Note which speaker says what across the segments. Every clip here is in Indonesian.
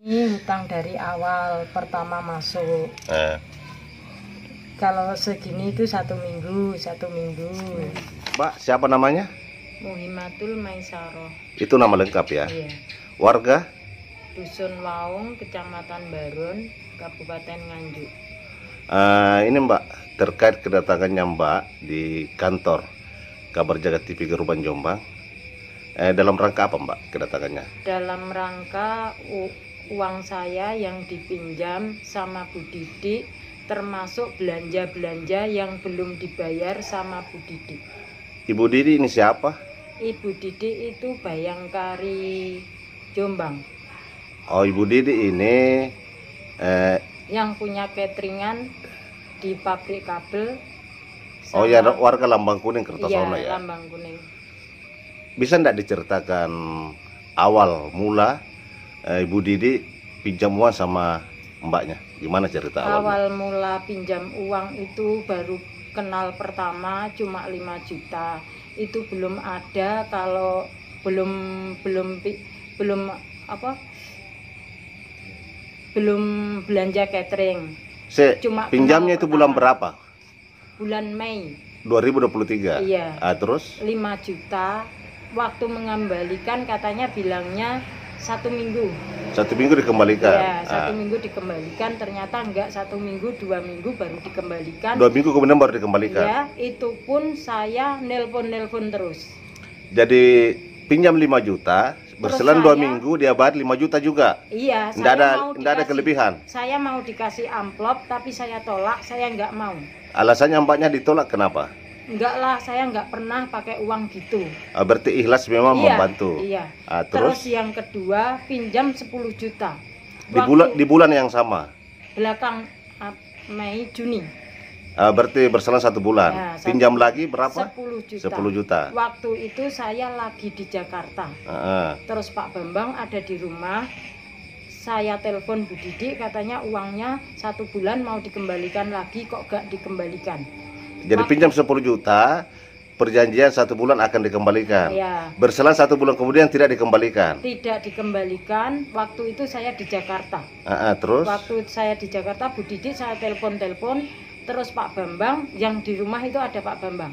Speaker 1: Ini hutang dari awal pertama masuk. Kalau segini itu 1 minggu.
Speaker 2: Mbak, siapa namanya?
Speaker 1: Muhimatul Maisaroh.
Speaker 2: Itu nama lengkap ya?
Speaker 1: Iya.
Speaker 2: Warga?
Speaker 1: Dusun Waung, Kecamatan Baron, Kabupaten Nganjuk.
Speaker 2: Ini Mbak, terkait kedatangannya Mbak di kantor Kabar Jagat TV Geruban Jombang. Dalam rangka apa Mbak kedatangannya?
Speaker 1: Dalam rangka uang saya yang dipinjam sama Bu Didik, termasuk belanja-belanja yang belum dibayar sama Bu Didik.
Speaker 2: Ibu Didi ini siapa?
Speaker 1: Ibu Didik itu Bayangkari Jombang.
Speaker 2: Oh, Ibu Didi ini
Speaker 1: yang punya cateringan di pabrik kabel.
Speaker 2: Oh ya, warga Lambang Kuning Kertosono ya?
Speaker 1: Lambang Kuning.
Speaker 2: Bisa enggak diceritakan awal mula Ibu Didi pinjam uang sama mbaknya? Gimana cerita awalnya?
Speaker 1: Awal mula pinjam uang itu baru kenal pertama cuma 5 juta. Itu belum ada, kalau belum belanja catering.
Speaker 2: Cuma pinjamnya itu bulan berapa?
Speaker 1: Bulan Mei
Speaker 2: 2023.
Speaker 1: Iya.
Speaker 2: Terus
Speaker 1: 5 juta. Waktu mengembalikan katanya bilangnya 1 minggu.
Speaker 2: 1 minggu dikembalikan.
Speaker 1: Ya, 1 minggu dikembalikan. Ternyata enggak, 1 minggu, 2 minggu baru dikembalikan.
Speaker 2: 2 minggu kemudian baru dikembalikan.
Speaker 1: Ya, itu pun saya nelpon terus.
Speaker 2: Jadi pinjam 5 juta, berselang 2 minggu dia bayar 5 juta juga.
Speaker 1: Iya,
Speaker 2: Enggak ada kelebihan.
Speaker 1: Saya mau dikasih amplop tapi saya tolak, saya enggak mau.
Speaker 2: Alasannya mbaknya ditolak kenapa?
Speaker 1: Enggak lah, saya enggak pernah pakai uang gitu.
Speaker 2: Berarti ikhlas memang membantu.
Speaker 1: Iya.
Speaker 2: Terus
Speaker 1: yang kedua pinjam 10 juta.
Speaker 2: Di bulan yang sama.
Speaker 1: Belakang Mei Juni.
Speaker 2: Berarti berselang 1 bulan. Ya, pinjam lagi berapa?
Speaker 1: 10 juta.
Speaker 2: 10 juta.
Speaker 1: Waktu itu saya lagi di Jakarta. Terus Pak Bambang ada di rumah. Saya telepon Bu Didik, katanya uangnya 1 bulan mau dikembalikan lagi, kok gak dikembalikan.
Speaker 2: Jadi pinjam 10 juta, perjanjian 1 bulan akan dikembalikan.
Speaker 1: Ya.
Speaker 2: Berselang 1 bulan kemudian tidak dikembalikan.
Speaker 1: Tidak dikembalikan. Waktu itu saya di Jakarta.
Speaker 2: Terus?
Speaker 1: Waktu saya di Jakarta, Bu Didik saya telepon. Terus Pak Bambang, yang di rumah itu ada Pak Bambang.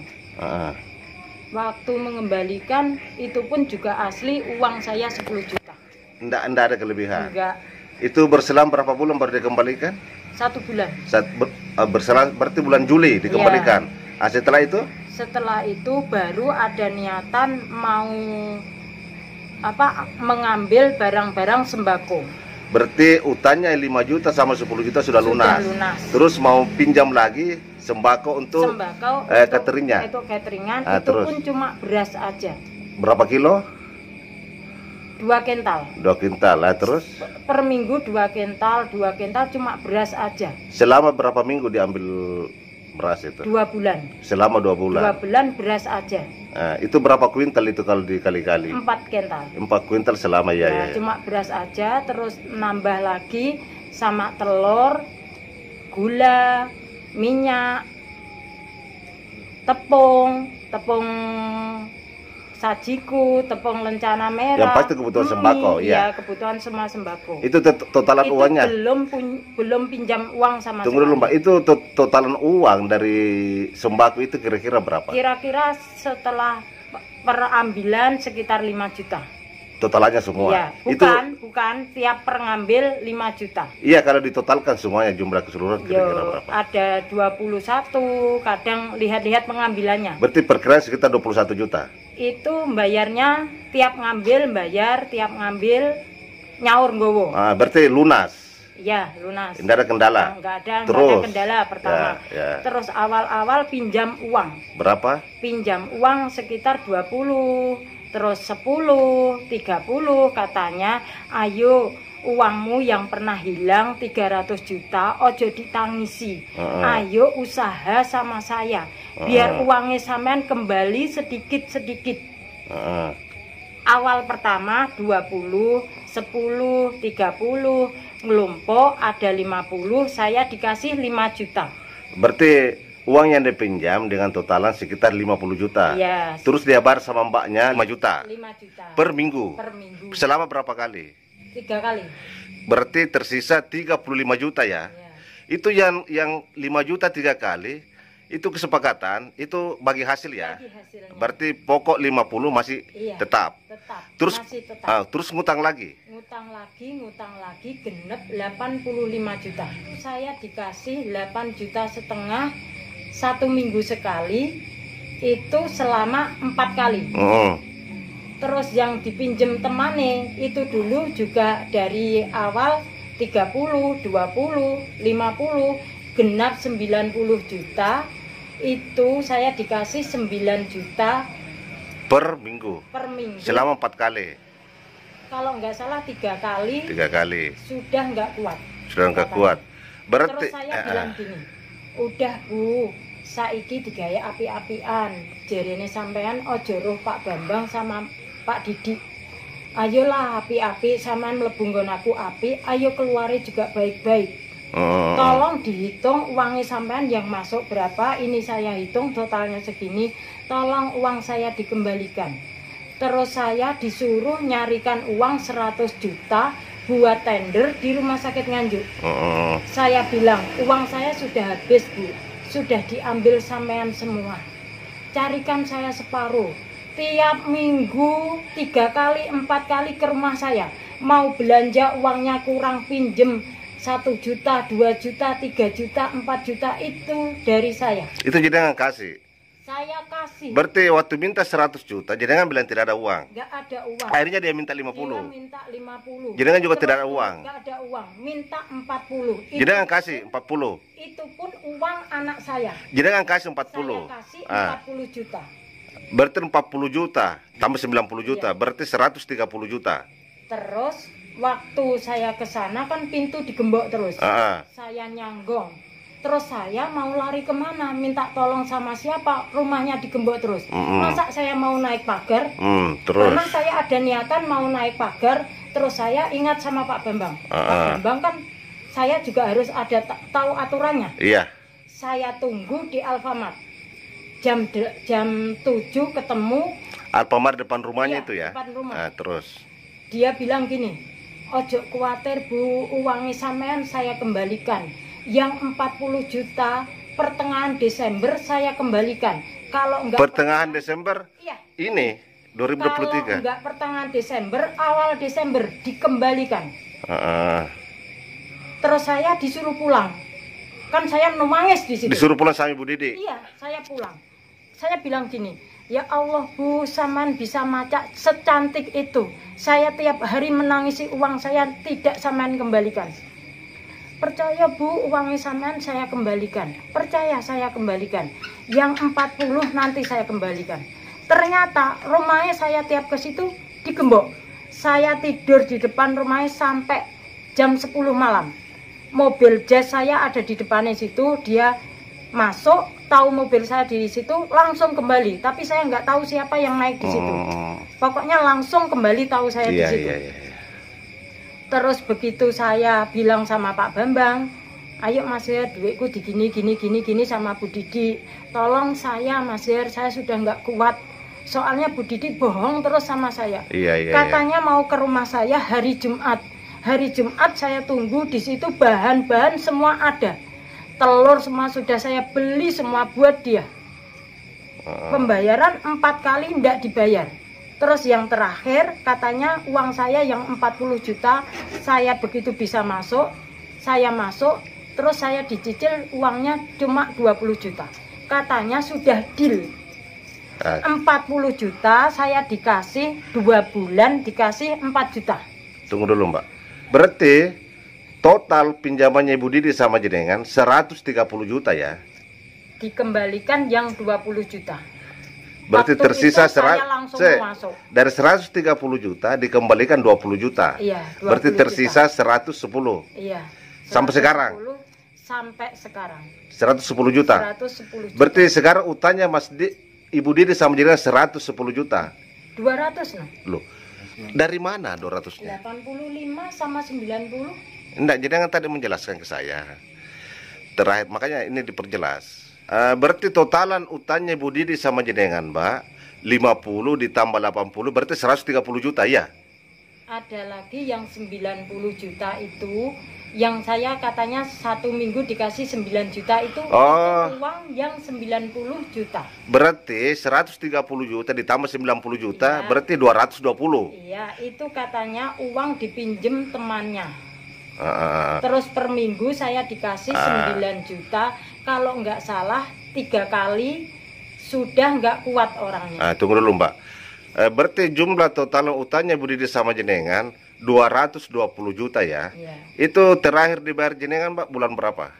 Speaker 1: Waktu mengembalikan itu pun juga asli uang saya 10 juta.
Speaker 2: Enggak ada kelebihan.
Speaker 1: Enggak.
Speaker 2: Itu berselang berapa bulan baru dikembalikan?
Speaker 1: 1 bulan.
Speaker 2: Berselang berarti bulan Juli dikembalikan. Ya. Setelah itu?
Speaker 1: Setelah itu baru ada niatan mau mengambil barang-barang sembako.
Speaker 2: Berarti utangnya 5 juta sama 10 juta sudah lunas. Terus mau pinjam lagi sembako untuk cateringnya.
Speaker 1: Itu cateringan, itu terus pun cuma beras aja.
Speaker 2: Berapa kilo?
Speaker 1: 2 kental.
Speaker 2: 2 kental lah, terus?
Speaker 1: Per minggu 2 kental cuma beras aja.
Speaker 2: Selama berapa minggu diambil beras itu?
Speaker 1: 2 bulan.
Speaker 2: Selama 2 bulan?
Speaker 1: 2 bulan beras aja.
Speaker 2: Itu berapa kuintal itu kalau dikali-kali?
Speaker 1: 4 kental.
Speaker 2: 4 kuintal selama ya.
Speaker 1: Cuma beras aja, terus nambah lagi sama telur, gula, minyak, tepung sajiku, tepung lencana merah.
Speaker 2: Yang pasti kebutuhan sembako,
Speaker 1: ya. Kebutuhan semua sembako.
Speaker 2: Itu totalan uangnya?
Speaker 1: Belum pinjam uang sama
Speaker 2: Tunggu dulu Mbak, itu totalan uang dari sembako itu kira-kira berapa?
Speaker 1: Kira-kira setelah perambilan sekitar 5 juta.
Speaker 2: Totalannya semua?
Speaker 1: Iya, bukan tiap pengambil 5 juta.
Speaker 2: Iya, kalau ditotalkan semuanya jumlah keseluruhan kira-kira berapa?
Speaker 1: Ada 21, kadang lihat-lihat pengambilannya.
Speaker 2: Berarti perkiraan sekitar 21 juta?
Speaker 1: Itu bayarnya tiap ngambil bayar, tiap ngambil nyaur nggowo.
Speaker 2: Berarti lunas?
Speaker 1: Iya, lunas.
Speaker 2: Tidak ada kendala?
Speaker 1: Enggak ada kendala pertama.
Speaker 2: Ya.
Speaker 1: Terus awal-awal pinjam uang.
Speaker 2: Berapa?
Speaker 1: Pinjam uang sekitar 20. Terus 10, 30 katanya, ayo uangmu yang pernah hilang 300 juta ojo ditangisi. Ayo usaha sama saya biar uangnya sampean kembali sedikit-sedikit. Awal pertama 20, 10, 30, ngelumpuk ada 50, saya dikasih 5 juta.
Speaker 2: Berarti uang yang dipinjam dengan totalan sekitar 50 juta.
Speaker 1: Yes.
Speaker 2: Terus dia bayar sama mbaknya 5 juta.
Speaker 1: 5 juta.
Speaker 2: Per minggu.
Speaker 1: Per minggu.
Speaker 2: Selama berapa kali?
Speaker 1: 3 kali.
Speaker 2: Berarti tersisa 35 juta ya. Itu yang 5 juta 3 kali, itu kesepakatan, itu bagi hasil ya.
Speaker 1: Bagi hasilnya.
Speaker 2: Berarti pokok 50 masih tetap.
Speaker 1: Tetap.
Speaker 2: Terus
Speaker 1: Masih tetap.
Speaker 2: terus ngutang lagi.
Speaker 1: Ngutang lagi genep 85 juta. Saya dikasih 8,5 juta 1 minggu sekali, itu selama 4 kali. Terus yang dipinjem temane itu dulu juga dari awal 30, 20, 50, genap 90 juta. Itu saya dikasih 9 juta
Speaker 2: per minggu. Selama 4 kali.
Speaker 1: Kalau nggak salah 3 kali.
Speaker 2: 3 kali.
Speaker 1: Sudah nggak kuat.
Speaker 2: Sudah nggak kuat. Berarti
Speaker 1: terus saya bilang gini, udah Bu, saiki digaya api-apian. Jarene sampean ojo roh Pak Bambang sama Pak Didi. Ayolah api-api, sampean mlebu nggon aku api, ayo keluarnya juga baik-baik. Tolong dihitung uangnya sampean yang masuk berapa, ini saya hitung totalnya segini, tolong uang saya dikembalikan. Terus saya disuruh nyarikan uang 100 juta buat tender di rumah sakit Nganjuk. Saya bilang, uang saya sudah habis Bu, sudah diambil sampean semua. Carikan saya separuh. Tiap minggu 3 kali 4 kali ke rumah saya, mau belanja uangnya kurang, pinjem 1 juta, 2 juta, 3 juta, 4 juta, itu dari saya.
Speaker 2: Itu jenengan kasih?
Speaker 1: Saya kasih.
Speaker 2: Berarti waktu minta 100 juta jenengan bilang tidak ada uang?
Speaker 1: Nggak ada uang.
Speaker 2: Akhirnya dia minta 50.
Speaker 1: Dia minta 50.
Speaker 2: Jenengan juga
Speaker 1: terus
Speaker 2: tidak ada uang?
Speaker 1: Nggak ada uang, minta 40.
Speaker 2: Jenengan kasih 40?
Speaker 1: Itu pun uang anak saya.
Speaker 2: Jenengan kasih 40?
Speaker 1: Saya kasih 40 juta.
Speaker 2: Berarti 40 juta tambah 90 juta, berarti 130 juta.
Speaker 1: Terus waktu saya ke sana kan pintu digembok terus. Saya nyanggong. Terus saya mau lari kemana? Minta tolong sama siapa? Rumahnya digembok terus. Masa saya mau naik pagar?
Speaker 2: Terus?
Speaker 1: Karena saya ada niatan mau naik pagar. Terus saya ingat sama Pak Bambang. Pak Bambang kan saya juga harus ada tahu aturannya.
Speaker 2: Iya.
Speaker 1: Saya tunggu di Alfamart. Jam 7 ketemu.
Speaker 2: Alfamart depan rumahnya itu ya?
Speaker 1: Depan rumah.
Speaker 2: Nah, terus?
Speaker 1: Dia bilang gini, ojo khawatir Bu, uangnya sampean saya kembalikan. Yang 40 juta pertengahan Desember saya kembalikan. Kalau enggak
Speaker 2: pertengahan Desember?
Speaker 1: Iya.
Speaker 2: Ini 2023.
Speaker 1: Kalau enggak pertengahan Desember, awal Desember dikembalikan. Terus saya disuruh pulang. Kan saya nangis di situ.
Speaker 2: Disuruh pulang sama Ibu Didi?
Speaker 1: Iya, saya pulang. Saya bilang gini, ya Allah Bu, sampean bisa maca secantik itu. Saya tiap hari menangisi uang saya tidak sampean kembalikan. Percaya Bu, uangnya sampean saya kembalikan. Percaya saya kembalikan. Yang 40 nanti saya kembalikan. Ternyata rumahnya saya tiap ke situ digembok. Saya tidur di depan rumahnya sampai jam 10 malam. Mobil jazz saya ada di depannya situ, dia masuk, tahu mobil saya di situ, langsung kembali. Tapi saya nggak tahu siapa yang naik di situ. Pokoknya langsung kembali tahu saya di situ. Terus begitu saya bilang sama Pak Bambang, ayo Mas Her, duitku di gini sama Bu Didi. Tolong saya Mas Her, saya sudah nggak kuat. Soalnya Bu Didi bohong terus sama saya. Katanya mau ke rumah saya hari Jumat. Hari Jumat saya tunggu di situ, bahan-bahan semua ada. Telur semua sudah saya beli semua buat dia. Pembayaran 4 kali tidak dibayar. Terus yang terakhir katanya uang saya yang 40 juta, saya begitu bisa masuk, saya masuk, terus saya dicicil uangnya cuma 20 juta. Katanya sudah deal. 40 juta saya dikasih 2 bulan dikasih 4 juta.
Speaker 2: Tunggu dulu Mbak. Berarti total pinjamannya Ibu Didi sama jenengan 130 juta ya?
Speaker 1: Dikembalikan yang 20 juta.
Speaker 2: Berarti waktu tersisa dari 130 juta dikembalikan 20 juta.
Speaker 1: Iya, 20
Speaker 2: berarti tersisa
Speaker 1: juta.
Speaker 2: 110.
Speaker 1: Iya. 110
Speaker 2: sampai sekarang.
Speaker 1: Sampai sekarang.
Speaker 2: 110 juta.
Speaker 1: 110 juta.
Speaker 2: Berarti sekarang utangnya Ibu Didi sama jenengan 110 juta.
Speaker 1: 200
Speaker 2: loh. Dari mana 200-nya?
Speaker 1: 85 sama 90.
Speaker 2: Enggak, jenengan tadi menjelaskan ke saya. Terakhir, makanya ini diperjelas. Berarti totalan utangnya Ibu Didi sama jenengan, Mbak, 50 ditambah 80 berarti 130 juta ya?
Speaker 1: Ada lagi yang 90 juta itu, yang saya katanya 1 minggu dikasih 9 juta itu uang yang 90 juta.
Speaker 2: Berarti 130 juta ditambah 90 juta, iya. Berarti 220.
Speaker 1: Iya, itu katanya uang dipinjem temannya. Terus per minggu saya dikasih 9 juta. Kalau nggak salah 3 kali sudah nggak kuat orangnya.
Speaker 2: Tunggu dulu Mbak. Berarti jumlah total utangnya Bu Didi sama jenengan 220 juta ya. Iya. Itu terakhir dibayar jenengan Mbak bulan berapa?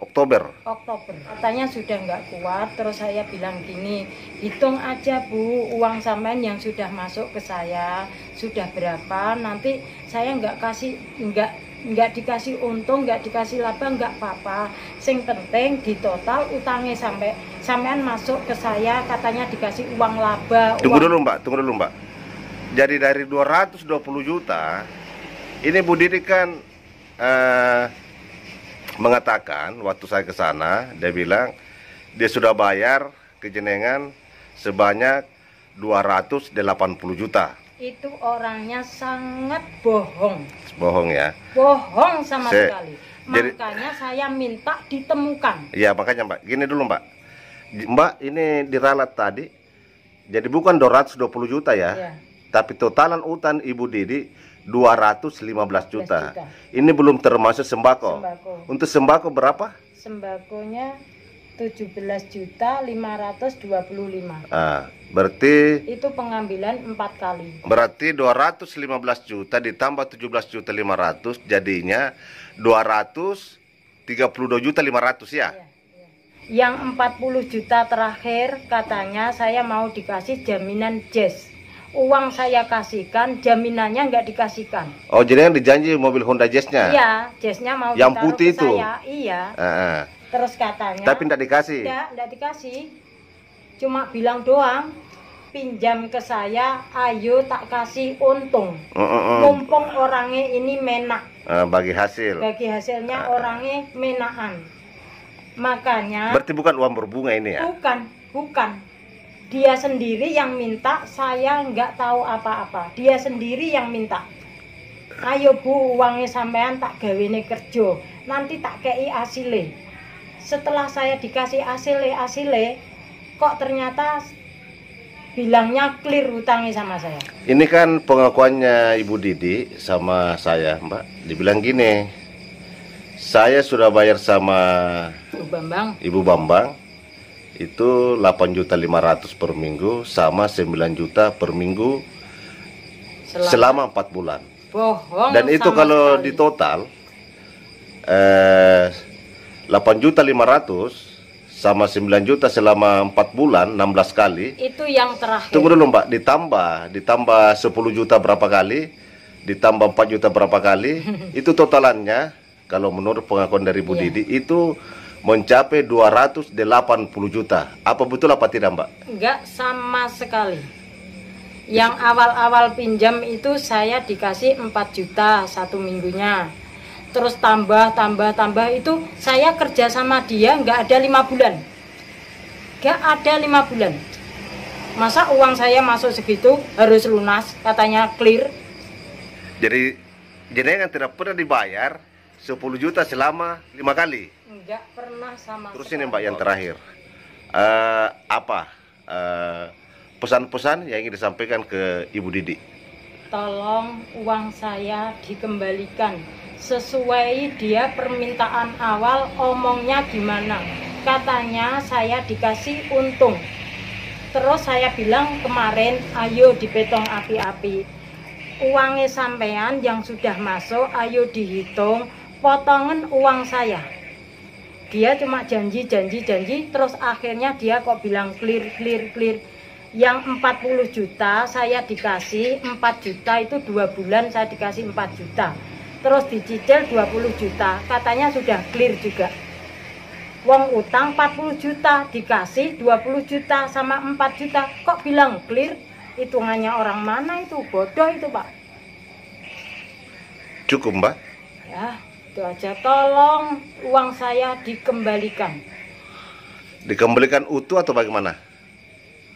Speaker 2: Oktober. Katanya sudah nggak kuat, terus saya bilang gini, hitung aja Bu, uang sampean yang sudah masuk ke saya sudah berapa, nanti saya nggak dikasih untung, nggak dikasih laba, nggak apa-apa. Sing penting di total utangnya sampean masuk ke saya, katanya dikasih uang laba. Tunggu dulu Mbak. Jadi dari 220 juta, ini Bu Didi kan mengatakan waktu saya ke sana, dia bilang dia sudah bayar ke jenengan sebanyak 280 juta.
Speaker 1: Itu orangnya sangat bohong.
Speaker 2: Bohong ya?
Speaker 1: Bohong sama sekali. Makanya saya minta ditemukan.
Speaker 2: Iya, makanya Mbak. Gini dulu Mbak. Mbak ini diralat tadi, jadi bukan 220 juta ya? Iya. Tapi totalan utang Ibu Didi 215 juta. Ini belum termasuk sembako. Untuk sembako berapa?
Speaker 1: Sembakonya 17.525.000.
Speaker 2: Berarti
Speaker 1: itu pengambilan 4 kali.
Speaker 2: Berarti 215 juta ditambah 17.500 jadinya 232.500 ya? Iya.
Speaker 1: Yang 40 juta terakhir katanya saya mau dikasih jaminan jazz. Uang saya kasihkan, jaminannya nggak dikasihkan.
Speaker 2: Oh, jadi yang dijanji mobil Honda Jazz-nya?
Speaker 1: Iya, Jazz-nya mau
Speaker 2: yang putih
Speaker 1: ke
Speaker 2: itu?
Speaker 1: Saya. Iya. Terus katanya.
Speaker 2: Tapi nggak dikasih?
Speaker 1: Nggak dikasih. Cuma bilang doang, pinjam ke saya, ayo tak kasih untung. Mumpung orangnya ini menak.
Speaker 2: Bagi hasil.
Speaker 1: Bagi hasilnya orangnya menakan. Makanya.
Speaker 2: Berarti bukan uang berbunga ini ya?
Speaker 1: Bukan. Dia sendiri yang minta, saya nggak tahu apa-apa. Dia sendiri yang minta. Ayo Bu, uangnya sampean tak gawene kerja. Nanti tak kei asile. Setelah saya dikasih asile, kok ternyata bilangnya clear hutangnya sama saya. Ini
Speaker 2: kan pengakuannya Ibu Didi sama saya, Mbak. Dibilang gini, saya sudah bayar sama Ibu Bambang. Itu 8.500.000 per minggu sama 9 juta per minggu selama 4 bulan.
Speaker 1: Bohong.
Speaker 2: Dan itu kalau di total 8.500.000 sama 9 juta selama 4 bulan 16 kali.
Speaker 1: Itu yang terakhir.
Speaker 2: Tunggu dulu Mbak, ditambah 10 juta berapa kali, ditambah 4 juta berapa kali. Itu totalannya kalau menurut pengakuan dari Bu Didi itu mencapai 280 juta. Apa betul apa tidak Mbak?
Speaker 1: Enggak sama sekali. Yang awal-awal pinjam itu saya dikasih 4 juta 1 minggunya. Terus tambah itu saya kerja sama dia nggak ada 5 bulan. Nggak ada 5 bulan. Masa uang saya masuk segitu harus lunas, katanya clear.
Speaker 2: Jadi jenengan tidak pernah dibayar 10 juta selama 5 kali?
Speaker 1: Enggak pernah sama.
Speaker 2: Terus ini Mbak yang terakhir, pesan-pesan yang ingin disampaikan ke Ibu Didi?
Speaker 1: Tolong uang saya dikembalikan sesuai dia permintaan awal. Omongnya gimana? Katanya saya dikasih untung. Terus saya bilang kemarin, ayo dipetong api-api. Uangnya sampean yang sudah masuk, ayo dihitung, potongan uang saya. Dia cuma janji, terus akhirnya dia kok bilang clear. Yang 40 juta saya dikasih 4 juta, itu 2 bulan saya dikasih 4 juta. Terus dicicil 20 juta, katanya sudah clear juga. Wong utang 40 juta, dikasih 20 juta sama 4 juta, kok bilang clear? Hitungannya orang mana itu? Bodoh itu Pak.
Speaker 2: Cukup Mbak?
Speaker 1: Ya. Itu aja, tolong uang saya dikembalikan.
Speaker 2: Dikembalikan utuh atau bagaimana?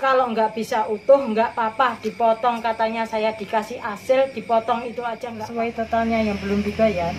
Speaker 1: Kalau nggak bisa utuh nggak apa-apa, dipotong, katanya saya dikasih hasil, dipotong itu aja nggak. Sesuai totalnya yang belum dibayar.